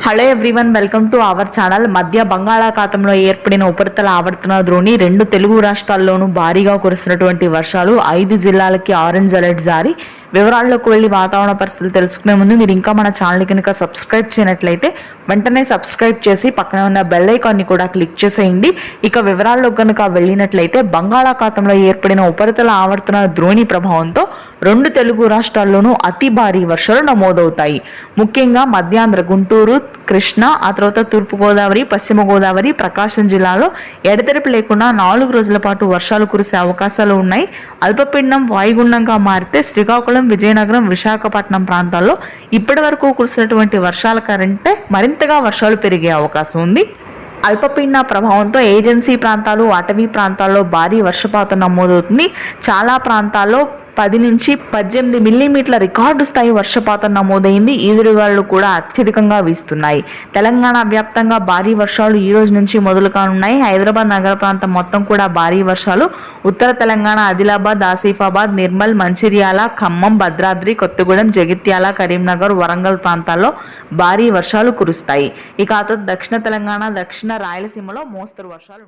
Hello everyone, welcome to our channel. మధ్య బంగాళాఖాతంలో ఏర్పడిన ఉపరితల ఆవర్తన ద్రోణి 2 తెలుగు రాష్ట్రాల్లోనూ భారీగా కురుస్తున్నటువంటి వర్షాలు 5 జిల్లాలకి ఆరెంజ్ అలర్ట్ జారీ. వివరాల్లోకి వెళ్ళి వాతావరణ పరిస్థితులు తెలుసుకునే ముందు మీరు ఇంకా మన ఛానల్ కనుక సబ్స్క్రైబ్ చేయనట్లయితే వెంటనే సబ్స్క్రైబ్ చేసి పక్కన ఉన్న బెల్ ఐకాన్ని కూడా క్లిక్ చేసేయండి. ఇక వివరాల్లో కనుక వెళ్ళినట్లయితే బంగాళాఖాతంలో ఏర్పడిన ఉపరితల ఆవర్తన ద్రోణి ప్రభావంతో 2 తెలుగు రాష్ట్రాల్లోనూ అతి భారీ వర్షాలు నమోదవుతాయి. ముఖ్యంగా మధ్యాంధ్ర, గుంటూరు, కృష్ణా, ఆ తర్వాత తూర్పుగోదావరి, పశ్చిమ గోదావరి, ప్రకాశం జిల్లాలో ఎడతెరిపి లేకుండా 4 రోజుల పాటు వర్షాలు కురిసే అవకాశాలు ఉన్నాయి. అల్పపీడనం వాయుగుండంగా మారితే శ్రీకాకుళం, విజయనగరం, విశాఖపట్నం ప్రాంతాల్లో ఇప్పటి వరకు కురిసినటువంటి వర్షాల కంటే మరింతగా వర్షాలు పెరిగే అవకాశం ఉంది. అల్పపీడన ప్రభావంతో ఏజెన్సీ ప్రాంతాలు, అటవీ ప్రాంతాల్లో భారీ వర్షపాతం నమోదవుతుంది. చాలా ప్రాంతాల్లో 10 నుంచి 18 మిల్లీమీటర్ల రికార్డు స్థాయి వర్షపాతం నమోదైంది. ఈదురుగాలు కూడా అత్యధికంగా వీస్తున్నాయి. తెలంగాణ వ్యాప్తంగా భారీ వర్షాలు ఈ రోజు నుంచి మొదలు కానున్నాయి. హైదరాబాద్ నగర ప్రాంతం మొత్తం కూడా భారీ వర్షాలు, ఉత్తర తెలంగాణ ఆదిలాబాద్, ఆసిఫాబాద్, నిర్మల్, మంచిర్యాల, ఖమ్మం, భద్రాద్రి, కొత్తగూడెం, జగిత్యాల, కరీంనగర్, వరంగల్ ప్రాంతాల్లో భారీ వర్షాలు కురుస్తాయి. ఇక దక్షిణ తెలంగాణ, దక్షిణ రాయలసీమలో మోస్తరు వర్షాలు.